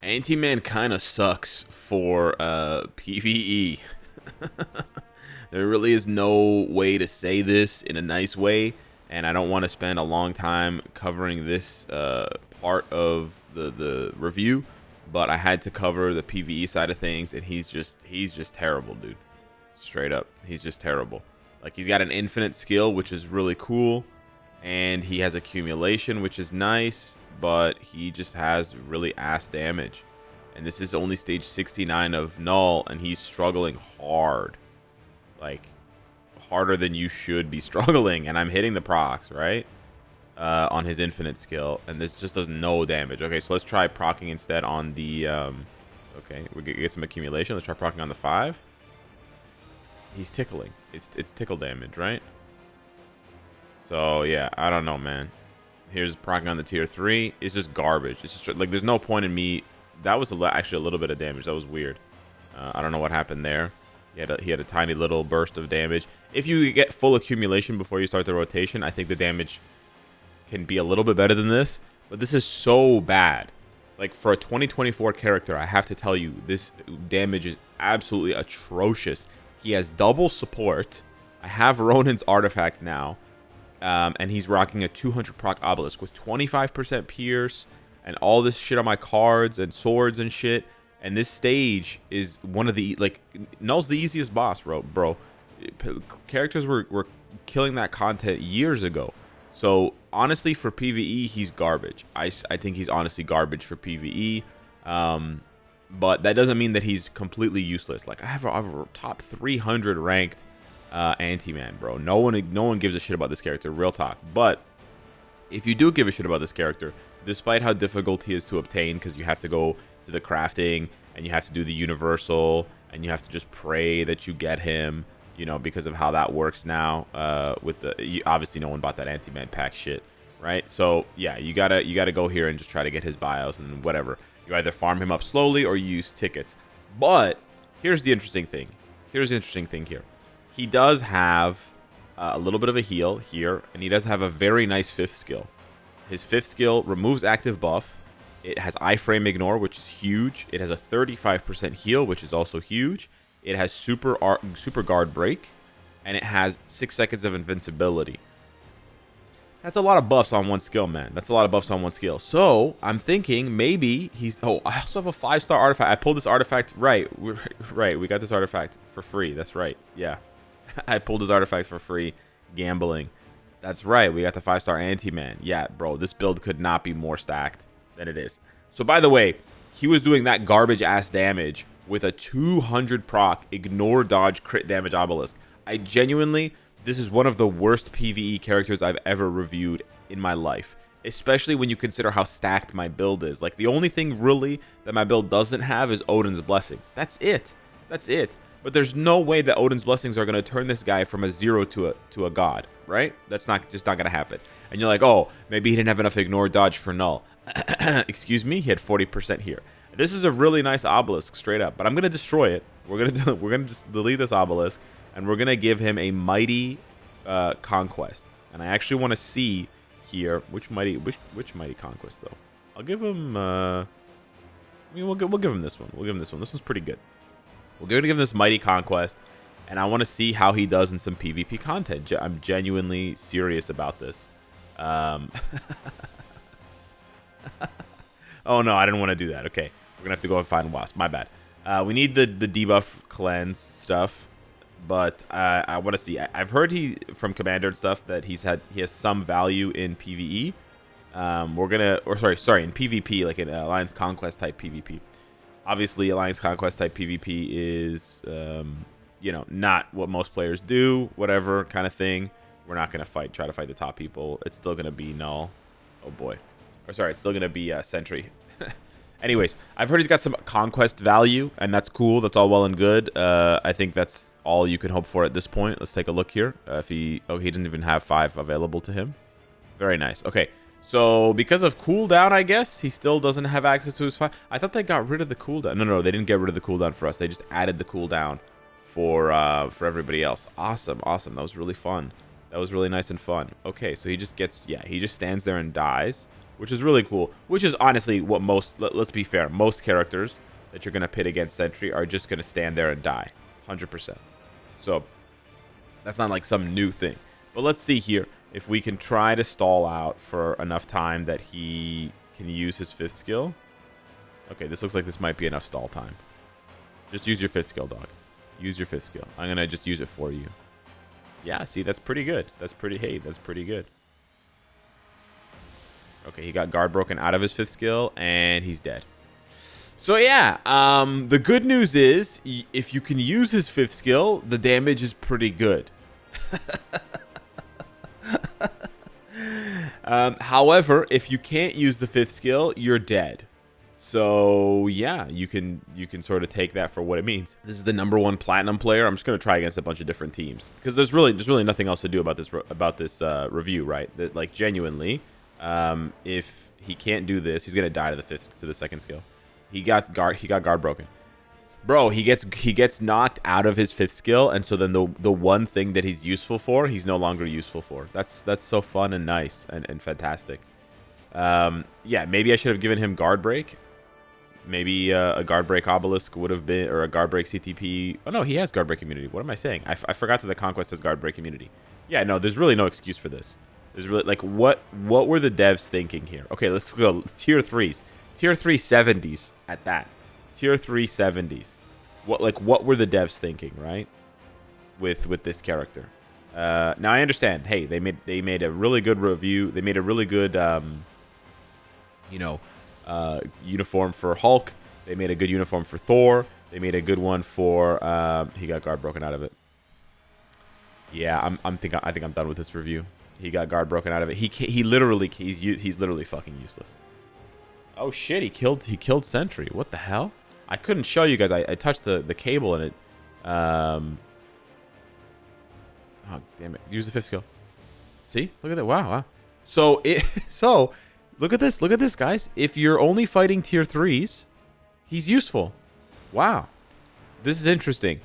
Anti-Man kind of sucks for PvE. There really is no way to say this in a nice way, and I don't want to spend a long time covering this part of the review, but I had to cover the PvE side of things, and he's just terrible, dude. Straight up, he's just terrible. Like, he's got an infinite skill, which is really cool, and he has accumulation, which is nice, but he just has really ass damage. And this is only stage 69 of Null, and he's struggling hard. Like, harder than you should be struggling. And I'm hitting the procs, right? On his infinite skill, and this just does no damage. Okay, so let's try proccing instead on the... okay, we get some accumulation. Let's try proccing on the 5. He's tickling. It's tickle damage, right? So, yeah, I don't know, man. Here's proccing on the tier 3. It's just garbage. It's just, like, there's no point in me... That was actually a little bit of damage. That was weird. I don't know what happened there. He had a tiny little burst of damage. If you get full accumulation before you start the rotation, I think the damage can be a little bit better than this. But this is so bad. Like, for a 2024 character, I have to tell you, this damage is absolutely atrocious. He has double support. I have Ronin's artifact now. And he's rocking a 200 proc obelisk with 25% pierce and all this shit on my cards and swords and shit. And this stage is one of the, like, Null's the easiest boss, bro. Characters were killing that content years ago. So, honestly, for PvE, he's garbage. I think he's honestly garbage for PvE. But that doesn't mean that he's completely useless. Like, I have a top 300 ranked Anti-Man, bro. No one gives a shit about this character, real talk. But if you do give a shit about this character, despite how difficult he is to obtain, because you have to go to the crafting and you have to do the universal and you have to just pray that you get him, you know, because of how that works now. With the obviously no one bought that Anti-Man pack shit, right? So yeah, you gotta go here and just try to get his bios and whatever. You either farm him up slowly or you use tickets. But here's the interesting thing. Here. He does have a little bit of a heal here, and he does have a very nice 5th skill. His 5th skill removes active buff. It has iframe ignore, which is huge. It has a 35% heal, which is also huge. It has super guard break, and it has 6 seconds of invincibility. That's a lot of buffs on one skill, man. That's a lot of buffs on one skill. So I'm thinking maybe he's... Oh, I also have a 5-star artifact. I pulled this artifact. Right. We got this artifact for free. That's right. Yeah. I pulled his artifact for free. Gambling. That's right. We got the 5-star Anti-Man. Yeah, bro. This build could not be more stacked than it is. So, by the way, he was doing that garbage-ass damage with a 200 proc ignore dodge crit damage obelisk. I genuinely... This is one of the worst PvE characters I've ever reviewed in my life. Especially when you consider how stacked my build is. Like, the only thing really that my build doesn't have is Odin's Blessings. That's it. But there's no way that Odin's Blessings are going to turn this guy from a 0 to a god, right? That's just not going to happen. And you're like, oh, maybe he didn't have enough ignore dodge for Null. Excuse me, he had 40% here. This is a really nice obelisk, straight up. But I'm going to destroy it. We're going to delete this obelisk. And we're going to give him a mighty Conquest. And I actually want to see here which mighty Conquest, though. I'll give him... I mean, we'll give him this one. This one's pretty good. We're going to give him this mighty Conquest. And I want to see how he does in some PvP content. I'm genuinely serious about this. Oh, no, I didn't want to do that. Okay, we're going to have to go and find Wasp. My bad. We need the debuff cleanse stuff. But I want to see. I've heard from Commander and stuff that he has some value in PvE. Sorry, in PvP, like in Alliance Conquest type PvP. Obviously, Alliance Conquest type PvP is, you know, not what most players do, whatever kind of thing. We're not going to try to fight the top people. It's still going to be Null. Oh, boy. Or sorry, it's still going to be Sentry. Anyways, I've heard he's got some Conquest value, and that's cool. That's all well and good. I think that's all you can hope for at this point. Let's take a look here. He doesn't even have 5 available to him. Very nice. Okay, so because of cooldown, I guess, he still doesn't have access to his 5. I thought they got rid of the cooldown. No, they didn't get rid of the cooldown for us. They just added the cooldown for everybody else. Awesome. That was really fun. That was really nice and fun. Okay, so he just stands there and dies. which is really cool. Which is honestly what most, let's be fair, most characters that you're going to pit against Sentry are just going to stand there and die. 100%. So that's not like some new thing. But let's see here if we can try to stall out for enough time that he can use his 5th skill. Okay, this looks like this might be enough stall time. Just use your 5th skill, dog. Use your 5th skill. I'm going to just use it for you. Yeah, see, that's pretty good. That's pretty good. Okay, he got guard broken out of his 5th skill, and he's dead. So yeah, the good news is, if you can use his 5th skill, the damage is pretty good. However, if you can't use the 5th skill, you're dead. So yeah, you can sort of take that for what it means. This is the #1 platinum player. I'm just gonna try against a bunch of different teams because there's really nothing else to do about this review, right? That, like, genuinely, if he can't do this, he's gonna die to the 2nd skill. He got guard broken. Bro, he gets knocked out of his 5th skill, and so then the one thing that he's useful for, he's no longer useful for. That's so fun and nice and fantastic. Yeah, maybe I should have given him guard break. Maybe a guard break obelisk would have been, or a guard break CTP. Oh no, he has guard break immunity. What am I saying? I forgot that the Conquest has guard break immunity. Yeah, no, there's really no excuse for this. There's really, like, what were the devs thinking here? Okay, let's go tier 3s. Tier 3 70s at that. Tier 3 70s. What were the devs thinking, right? With this character. Now I understand. Hey, they made a really good review. They made a really good uniform for Hulk. They made a good uniform for Thor. They made a good one for he got guard broken out of it. Yeah, I think I'm done with this review. He got guard broken out of it. He's literally fucking useless. Oh shit, he killed Sentry. What the hell? I couldn't show you guys. I touched the cable and it oh damn it. Use the 5th skill. See? Look at that. Wow. So look at this, guys. If you're only fighting tier 3s, he's useful. Wow. This is interesting.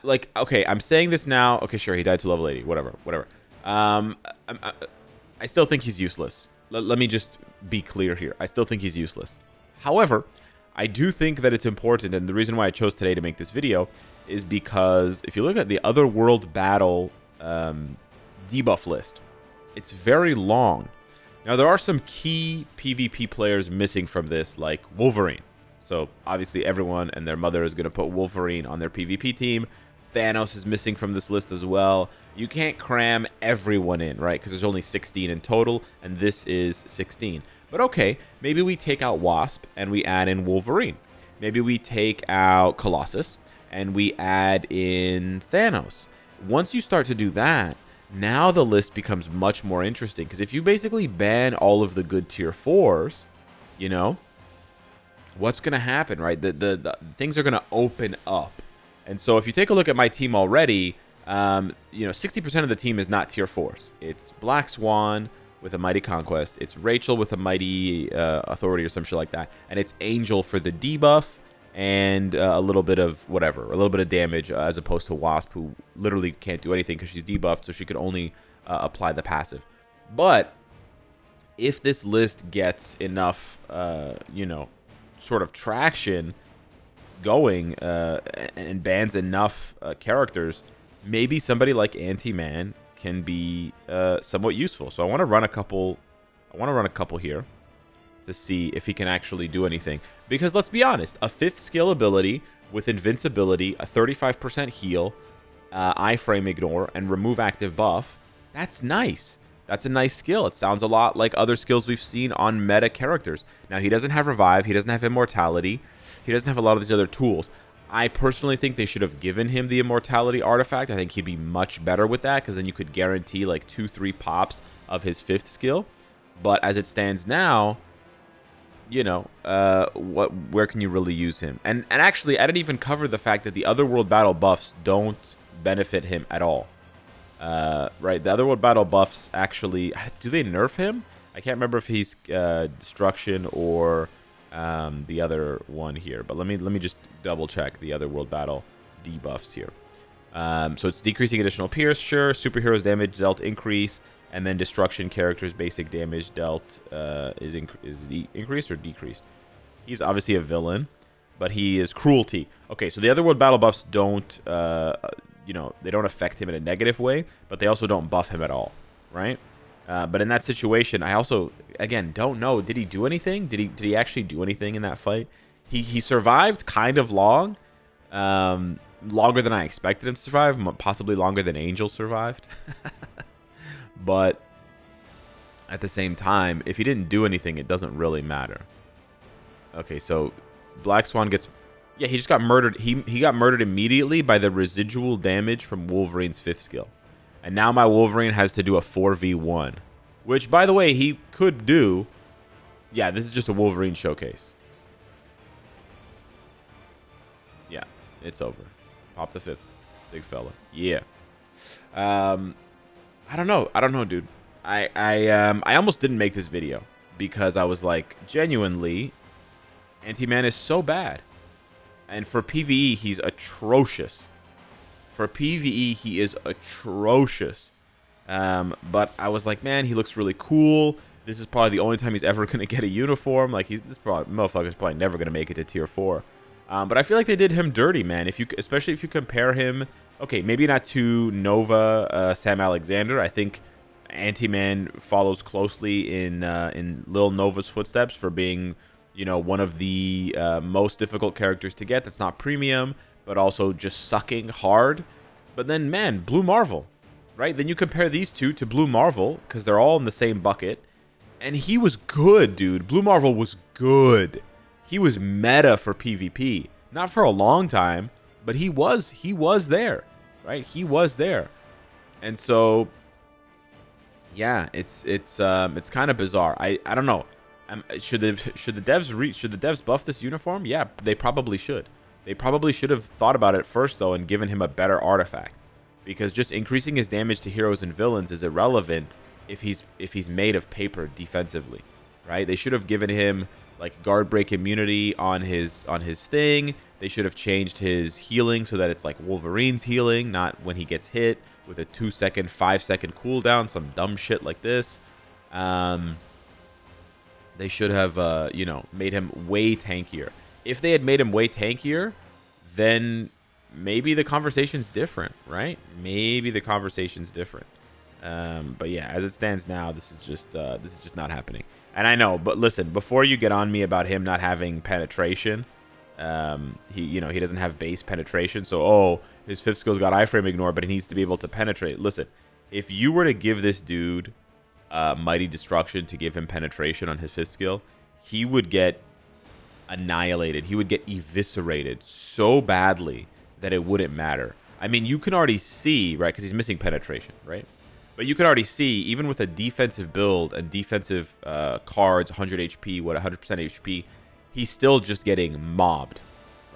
Okay, I'm saying this now. Okay, sure, he died to level 80. Whatever. I still think he's useless. Let me just be clear here. I still think he's useless. However, I do think that it's important, and the reason why I chose today to make this video is because if you look at the Otherworld Battle debuff list, it's very long. Now, there are some key PvP players missing from this, like Wolverine. So, obviously, everyone and their mother is going to put Wolverine on their PvP team. Thanos is missing from this list as well. You can't cram everyone in, right? Because there's only 16 in total, and this is 16. But okay, maybe we take out Wasp and we add in Wolverine. Maybe we take out Colossus and we add in Thanos. Once you start to do that, now the list becomes much more interesting. Because if you basically ban all of the good tier 4s, you know, what's going to happen, right? The things are going to open up. And so if you take a look at my team already, 60% of the team is not tier 4s. It's Black Swan with a Mighty Conquest. It's Rachel with a Mighty Authority or some shit like that. And it's Angel for the debuff and a little bit of whatever, a little bit of damage, as opposed to Wasp, who literally can't do anything because she's debuffed, so she can only apply the passive. But if this list gets enough, sort of traction going and bans enough characters, maybe somebody like Anti-Man can be somewhat useful. So I want to run a couple. Here to see if he can actually do anything. Because let's be honest, a 5th skill ability with invincibility, a 35% heal, iframe ignore, and remove active buff, that's nice. That's a nice skill. It sounds a lot like other skills we've seen on meta characters. Now, he doesn't have revive. He doesn't have immortality. He doesn't have a lot of these other tools. I personally think they should have given him the immortality artifact. I think he'd be much better with that, because then you could guarantee like 2-3 pops of his 5th skill. But as it stands now, you know, where can you really use him? And actually, I didn't even cover the fact that the Otherworld Battle buffs don't benefit him at all. Right, the Otherworld Battle buffs actually, do they nerf him? I can't remember if he's Destruction or the other one here. But let me just double check the Otherworld Battle debuffs here. So it's decreasing additional pierce, sure. Superheroes damage dealt increase. and then destruction characters basic damage dealt is increased or decreased. He's obviously a villain, but he is cruelty. Okay, so the Otherworld Battle buffs don't, you know, they don't affect him in a negative way, but they also don't buff him at all, right? But in that situation, I also, again, don't know. Did he do anything? Did he actually do anything in that fight? He survived kind of long, longer than I expected him to survive, possibly longer than Angel survived. But at the same time, if he didn't do anything, it doesn't really matter. Okay, so Black Swan gets... Yeah, he just got murdered. He got murdered immediately by the residual damage from Wolverine's 5th skill. And now my Wolverine has to do a 4v1. Which, by the way, he could do. Yeah, this is just a Wolverine showcase. Yeah, it's over. Pop the 5th. Big fella. Yeah. I don't know, dude. I almost didn't make this video. Because I was like, genuinely, Anti-Man is so bad. And for PvE, he's atrocious. For PvE, he is atrocious. But I was like, man, he looks really cool. This is probably the only time he's ever going to get a uniform. Like, this motherfucker's probably never going to make it to tier 4. But I feel like they did him dirty, man. Especially if you compare him, okay, maybe not to Nova Sam Alexander. I think Anti-Man follows closely in Lil Nova's footsteps for being, you know, one of the most difficult characters to get that's not premium, but also just sucking hard. But then, man, Blue Marvel, right? Then you compare these two to Blue Marvel, because they're all in the same bucket, and he was good, dude. Blue Marvel was good. He was meta for PvP. Not for a long time, but he was there, right? He was there. And so, yeah, it's kind of bizarre. I don't know. Should the devs buff this uniform? Yeah, they probably should. They probably should have thought about it first, though, and given him a better artifact. Because just increasing his damage to heroes and villains is irrelevant if he's made of paper defensively, right? They should have given him like guard break immunity on his thing. They should have changed his healing so that it's like Wolverine's healing, not when he gets hit with a 2-second, 5-second cooldown, some dumb shit like this. They should have, you know, made him way tankier. If they had made him way tankier, then maybe the conversation's different, right? Maybe the conversation's different. But yeah, as it stands now, this is just not happening. And I know, but listen, before you get on me about him not having penetration, he doesn't have base penetration. So, his 5th skill's got iframe ignore, but he needs to be able to penetrate. Listen, if you were to give this dude Mighty Destruction to give him penetration on his 5th skill, he would get annihilated. He would get eviscerated so badly that it wouldn't matter. I mean, you can already see, right, because he's missing penetration, right? But you can already see, even with a defensive build and defensive cards, 100 HP, 100% HP, he's still just getting mobbed,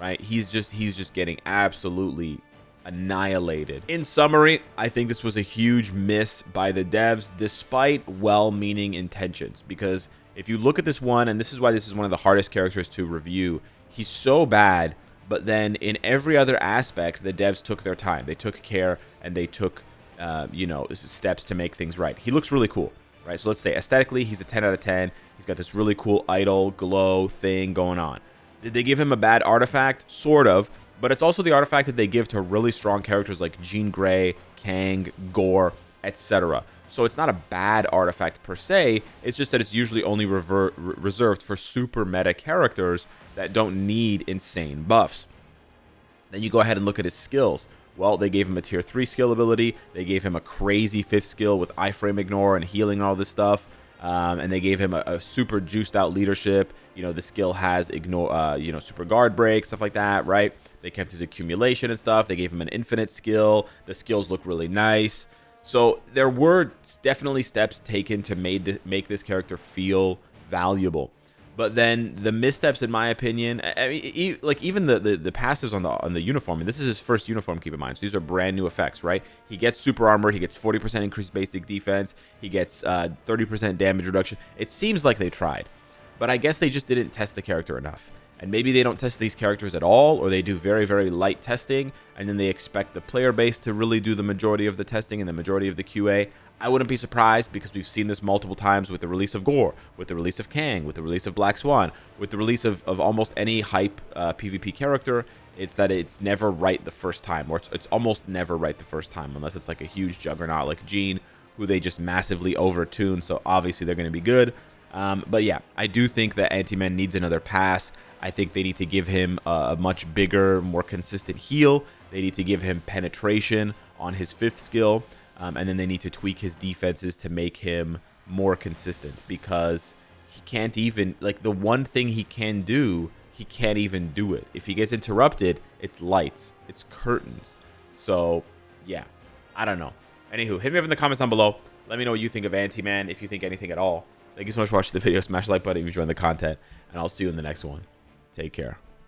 right? He's just getting absolutely annihilated. In summary, I think this was a huge miss by the devs, despite well-meaning intentions. Because if you look at this one, and this is why this is one of the hardest characters to review, he's so bad, but then in every other aspect, the devs took their time. They took care, and they took steps to make things right. He looks really cool, right? So let's say aesthetically, he's a 10 out of 10. He's got this really cool idol glow thing going on. Did they give him a bad artifact? Sort of, but it's also the artifact that they give to really strong characters like Jean Grey, Kang, Gore, etc. So it's not a bad artifact per se. It's just that it's usually only reserved for super meta characters that don't need insane buffs. Then you go ahead and look at his skills. Well, they gave him a tier 3 skill ability. They gave him a crazy 5th skill with iframe ignore and healing and all this stuff. And they gave him a super juiced out leadership. You know, the skill has ignore, super guard break, stuff like that, right? They kept his accumulation and stuff. They gave him an infinite skill. The skills look really nice. So there were definitely steps taken to make this character feel valuable. But then the missteps, in my opinion, I mean, like even the passives on the uniform, and this is his first uniform, keep in mind. So these are brand new effects, right? He gets super armor, he gets 40% increased basic defense, he gets 30% damage reduction. It seems like they tried, but I guess they just didn't test the character enough. And maybe they don't test these characters at all, or they do very, very light testing, and then they expect the player base to really do the majority of the testing and the majority of the QA. I wouldn't be surprised, because we've seen this multiple times with the release of Gore, with the release of Kang, with the release of Black Swan, with the release of almost any hype PvP character. It's that it's never right the first time, or it's almost never right the first time, unless it's like a huge juggernaut like Gene, who they just massively overtune, so obviously they're going to be good. But yeah, I do think that Ant-Man needs another pass. I think they need to give him a much bigger, more consistent heal. They need to give him penetration on his 5th skill. And then they need to tweak his defenses to make him more consistent, because he can't even, like, the one thing he can do, he can't even do it. If he gets interrupted, it's lights. It's curtains. So, yeah, I don't know. Anywho, hit me up in the comments down below. Let me know what you think of Ant-Man, if you think anything at all. Thank you so much for watching the video. Smash the like button if you enjoyed the content, and I'll see you in the next one. Take care.